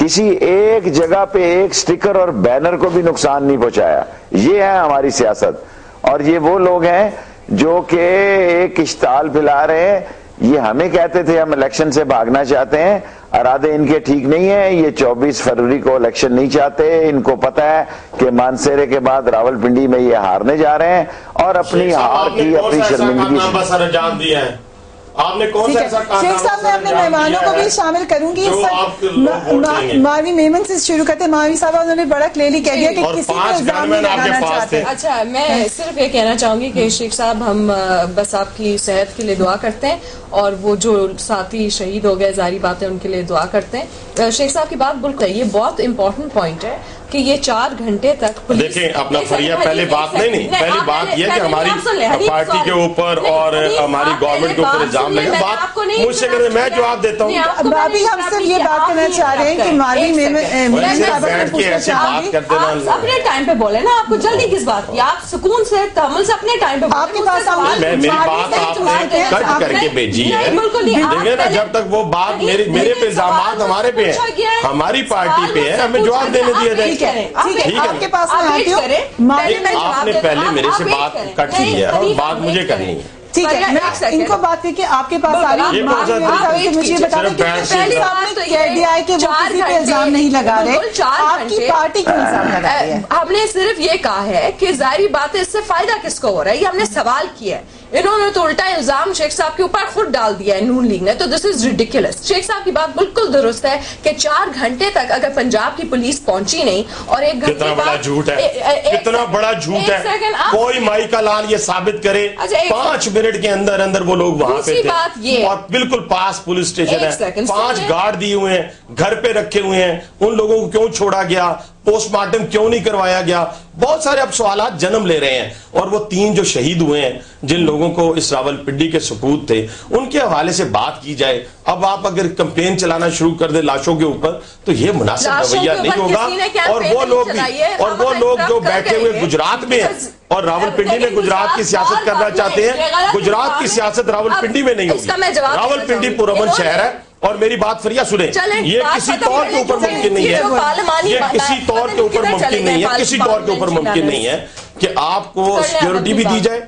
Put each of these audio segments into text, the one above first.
کسی ایک جگہ پہ ایک سٹیکر اور بینر کو بھی نقصان نہیں پہنچایا. یہ ہے ہماری سیاست. اور یہ وہ لوگ ہیں جو کہ ایک اشتعال پھیلا رہے ہیں. یہ ہمیں کہتے تھے ہم الیکشن سے بھاگنا چاہتے ہیں. ارادے ان کے ٹھیک نہیں ہیں. یہ 24 فروری کو الیکشن نہیں چاہتے. ان کو پتا ہے کہ مانسیرے کے بعد راول پنڈی میں یہ ہارنے جا رہے ہیں اور اپنی ہار کی اپنی شرمندگی. آپ نے کون سا ایسا کام؟ شیخ صاحب میں اپنے مہمانوں کو بھی شامل کروں گی. ماوی میمن سے شروع کرتے ہیں. ماوی صاحب انہوں نے بڑا کلیئرلی کہہ دیا کہ کسی کو الزام نہیں لگانا چاہتے. اچھا میں صرف یہ کہنا چاہوں گی کہ شیخ صاحب ہم بس آپ کی صحت کے لیے دعا کرتے ہیں اور وہ جو ساتھی شہید ہو گئے ظاہری بات ہے ان کے لیے دعا کرتے ہیں. شیخ صاحب کی بات بالکل یہ بہت امپورٹنٹ پوائنٹ ہے کہ یہ 4 گھنٹے تک دیکھیں اپنا فریہ پہلی بات نہیں پہلی بات یہ کہ ہماری پارٹی کے اوپر اور ہماری گورنمنٹ کے اوپر الزام لگے. بات مجھ سے کریں میں جواب دیتا ہوں. ابھی ہم صرف یہ بات کرنا چاہ رہے ہیں کہ ماوی اپنے ٹائم پہ بولے نا. آپ کو جلدی کس بات کی؟ آپ سکون سے تحمل سے اپنے ٹائم پہ آپ کے پاس میری بات آپ نے کٹ کر کے بھیجی ہے. دیکھیں نا جب تک وہ بات میرے پہ الزامات ہمارے پہ ہیں ہماری پارٹی پہ ہے ہمیں جواب دینے دیا جائے. آپ کے پاس آپ نے پہلے میرے سے بات کٹ کی ہے اور بات مجھے کرنی ہے. ٹھیک ہے میں ان کو بات کر کے آپ کے پاس آ رہی ہوں. مجھے بتا دیں کہ پہلی بات نے کہہ دیا ہے کہ وہ کسی پہ الزام نہیں لگا رہے. آپ کی پارٹی کو الزام لگا رہی ہے. ہم نے صرف یہ کہا ہے کہ ظاہری بات ہے اس سے فائدہ کس کو ہو رہا ہے. یہ ہم نے سوال کیا ہے. انہوں نے تو الٹا الزام شیخ صاحب کے اوپر خود ڈال دیا ہے نون لیگ نے. تو دس از ریڈیکولس. شیخ صاحب کی بات بالکل درست ہے کہ 4 گھنٹے تک اگر پنجاب کی پولیس پہنچی نہیں اور 1 گھنٹے کتنا بڑا جھوٹ ہے کتنا بڑا جھوٹ ہے. کوئی مائی کا لال یہ ثابت کرے 5 منٹ کے اندر اندر وہ لوگ وہاں پہ تھے اور بالکل پاس پولیس اسٹیشن ہے. 5 گارڈ دیے ہوئے ہیں گھر پہ رکھے ہوئے ہیں. ان لوگوں کو کیوں چھوڑا گیا؟ پوسٹ مارٹم کیوں نہیں کروایا گیا؟ بہت سارے اب سوالات جنم لے رہے ہیں. اور وہ 3 جو شہید ہوئے ہیں جن لوگوں کو اس راول پنڈی کے ثبوت تھے ان کے حوالے سے بات کی جائے. اب آپ اگر کمپین چلانا شروع کر دیں لاشوں کے اوپر تو یہ مناسب رویہ نہیں ہوگا. اور وہ لوگ جو بیٹھے ہوئے گجرات میں ہیں اور راول پنڈی میں گجرات کی سیاست کرنا چاہتے ہیں. گجرات کی سیاست راول پنڈی میں نہیں ہوگی. راول پنڈی پرامن شہر ہے. اور میری بات فریہ سنیں یہ کسی طور کے اوپر ممکن نہیں ہے. یہ کسی طور کے اوپر ممکن نہیں ہے. کسی طور کے اوپر ممکن نہیں ہے کہ آپ کو سیکیورٹی بھی دی جائے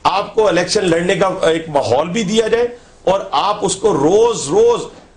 آپ کو الیکشن لڑنے کا ایک ماحول بھی دیا جائے اور آپ اس کو روز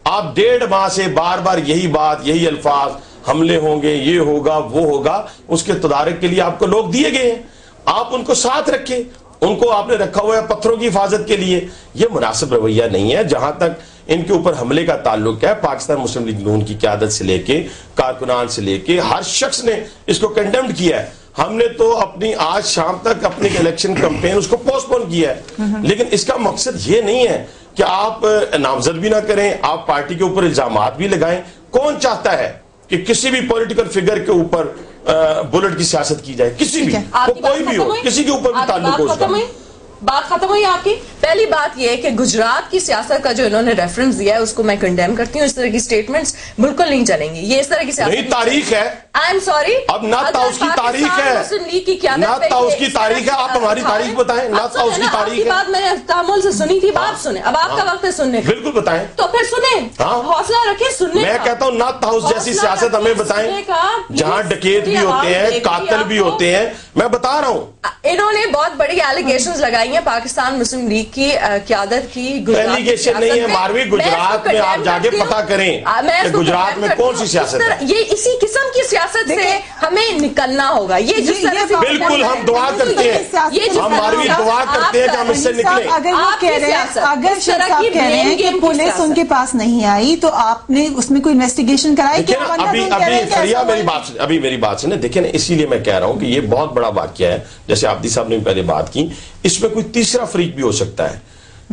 آپ 1.5 ماہ سے بار بار یہی بات یہی الفاظ حملے ہوں گے یہ ہوگا وہ ہوگا. اس کے تدارک کے لیے آپ کو لوگ دیے گئے ہیں. آپ ان کو ساتھ رکھیں. ان کو آپ نے رکھا ہوا ہے پتھروں کی حفاظت کے لیے. یہ مناسب رویہ نہیں ہے. جہاں تک ان کے اوپر حملے کا تعلق ہے پاکستان مسلم لیگ نون کی قیادت سے لے کے کارکنان سے لے کے ہر شخص نے اس کو کنڈیمڈ کیا ہے. ہم نے تو اپنی آج شام تک اپنی الیکشن کمپین اس کو پوسٹ پون کیا ہے. لیکن اس کا مقصد یہ نہیں ہے کہ آپ نامزد بھی نہ کریں آپ پارٹی کے اوپر الزامات بھی لگائیں. کون چاہتا ہے کہ کسی بھی پولیٹیکل فگر کے اوپر بلٹ کی سیاست کی جائے؟ کسی بھی کوئی بھی ہو کسی کے اوپر بھی تعلق ہو اس کا. بات ختم ہوئی آپ کی. پہلی بات یہ کہ گجرات کی سیاست کا جو انہوں نے ریفرنس دیا ہے اس کو میں کنڈیم کرتی ہوں. اس طرح کی سٹیٹمنٹس بالکل نہیں چلیں گی. یہ اس طرح کی سیاست نہیں تاریخ ہے. آئی ایم سوری اب نہ تاؤس کی تاریخ ہے نہ تاؤس کی تاریخ ہے. آپ ہماری تاریخ بتائیں. نہ تاؤس کی تاریخ ہے. بات میں نے تحمل سے سنی تھی. بات سنیں. اب آپ کا وقت ہے سننے کا. بالکل بتائیں. تو پھر سنیں. حوصلہ رکھیں سننے کا. میں کہتا ہوں نہ تاؤس جیسی سیاست ہمیں بتائیں جہاں ڈکیت بھی ہوتے ہیں قاتل بھی ہوتے ہیں. میں بتا رہا ہوں انہوں نے بہت بڑی ایلیگیشنز لگائی ہیں پاکستان مسلم لیگ کی قیادت کی. ایلیگیشن نہیں ہے ماروی. گجرات میں آپ جا کے پتہ کریں کہ گجرات میں کون سی سیاست ہے. یہ اسی قسم کی سیاست سے ہمیں نکلنا ہوگا. یہ جس طرح سے بالکل ہم دعا کرتے ہیں ہم ماروی دعا کرتے ہیں کہ ہم اس سے نکلیں. اگر وہ کہہ رہے ہیں اگر شیخ صاحب کہہ رہے ہیں کہ پولیس ان کے پاس نہیں آئی تو آپ نے اس میں کوئی انویسٹیگیشن کرائی؟ ابھی میری بات سنیں. دیکھیں اسی لیے میں کہہ رہا ہوں کہ یہ بہت بڑا واقعہ ہے. جیسے عابدی صاحب نے پہلے بات کی اس میں کوئی تیسرا فریق بھی ہو سکتا ہے.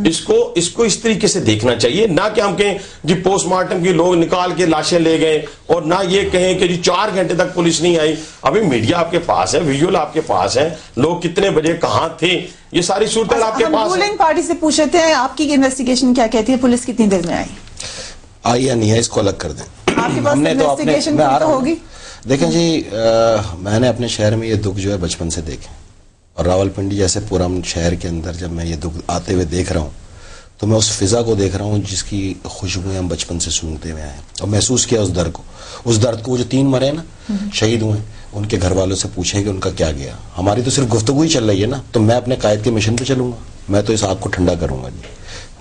اس کو اس طریقے سے دیکھنا چاہیے. نہ کہ ہم کہیں جی پوسٹ مارٹم کی لوگ نکال کے لاشیں لے گئے اور نہ یہ کہیں کہ جی 4 گھنٹے تک پولیس نہیں آئی. ابھی میڈیا آپ کے پاس ہے ویژول آپ کے پاس ہے لوگ کتنے بجے کہاں تھے یہ ساری صورتیں آپ کے پاس. رولنگ پارٹی سے پوچھ رہے تھے آپ کی انویسٹیگیشن کیا کہتی ہے پولیس کتنی دیر میں آئی یا نہیں ہے اس کو الگ کر دیں. آپ کے پاس انویسٹیگیشن ہوگی. دیکھیں جی میں نے اپنے شہر میں یہ دکھ جو ہے بچپن سے دیکھے اور راول پنڈی جیسے پورا شہر کے اندر جب میں یہ دکھ آتے ہوئے دیکھ رہا ہوں تو میں اس فضا کو دیکھ رہا ہوں جس کی خوشبوئیں ہم بچپن سے سونگتے ہوئے آئے اور محسوس کیا اس درد کو. وہ جو 3 مرے نا شہید ہوئے, ان کے گھر والوں سے پوچھیں کہ ان کا کیا گیا. ہماری تو صرف گفتگو ہی چل رہی ہے نا, تو میں اپنے قائد کے مشن پہ چلوں گا, میں تو اس آگ کو ٹھنڈا کروں گا.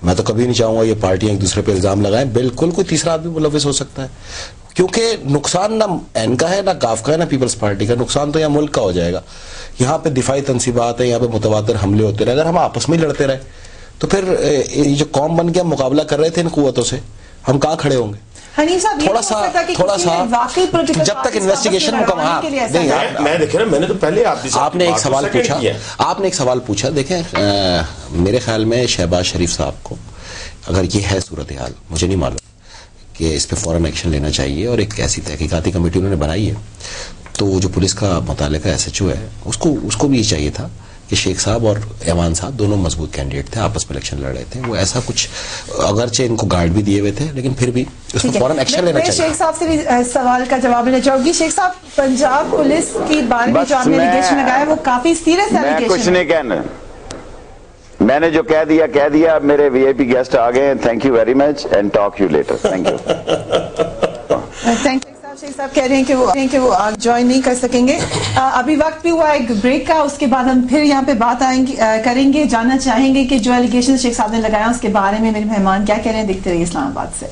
میں تو کبھی نہیں چاہوں گا یہ پارٹیاں ایک دوسرے پہ الزام لگائیں. بالکل کوئی تیسرا آدمی ملوث ہو سکتا ہے, کیونکہ نقصان نہ این کا ہے نہ کاف کا ہے نہ پیپلز پارٹی کا, نقصان تو یہاں ملک کا ہو جائے گا. یہاں پہ دفاعی تنصیبات ہیں, یہاں پہ متواتر حملے ہوتے رہے. اگر ہم آپس میں لڑتے رہے تو پھر یہ جو قوم بن کے ہم مقابلہ کر رہے تھے ان قوتوں سے, ہم کہاں کھڑے ہوں گے؟ تھوڑا سا جب تک انویسٹیگیشن میں نے تو پہلے آپ نے ایک سوال پوچھا. دیکھیں میرے خیال میں شہباز شریف صاحب کو اگر یہ ہے صورتحال, مجھے نہیں معلوم, کہ اس پہ فوراً ایکشن لینا چاہیے اور ایک ایسی تحقیقاتی کمیٹی انہوں نے بنائی ہے. تو جو پولیس کا متعلقہ SHO ہے اس کو بھی یہ چاہیے تھا کہ شیخ صاحب اور ایوان صاحب دونوں مضبوط کینڈیڈیٹ تھے, آپس میں الیکشن لڑ رہے تھے. وہ ایسا کچھ اگرچہ ان کو گارڈ بھی دیے ہوئے تھے لیکن پھر بھی اس میں فوراً ایکشن لینا چاہیے. شیخ صاحب سے بھی سوال کا جواب لینا چاہوں گی. شیخ صاحب, پنجاب پولیس کی بارے میں جو آپ نے ایلیگیشن لگایا وہ کافی سیریس ایلیگیشن ہے. میں کچھ نہیں کہنا, میں نے جو کہہ دیا. میرے VIP گیسٹ آ گئے ہیں. Thank you very much and talk you later. Thank you. شیخ صاحب کہہ رہے ہیں کہ وہ جوائن نہیں کر سکیں گے. ابھی وقت بھی ہوا ایک بریک کا, اس کے بعد ہم پھر یہاں پہ بات کریں گے. جاننا چاہیں گے کہ جو ایلیگیشن شیخ صاحب نے لگایا اس کے بارے میں میرے مہمان کیا کہہ رہے ہیں. دیکھتے رہیے اسلام آباد سے.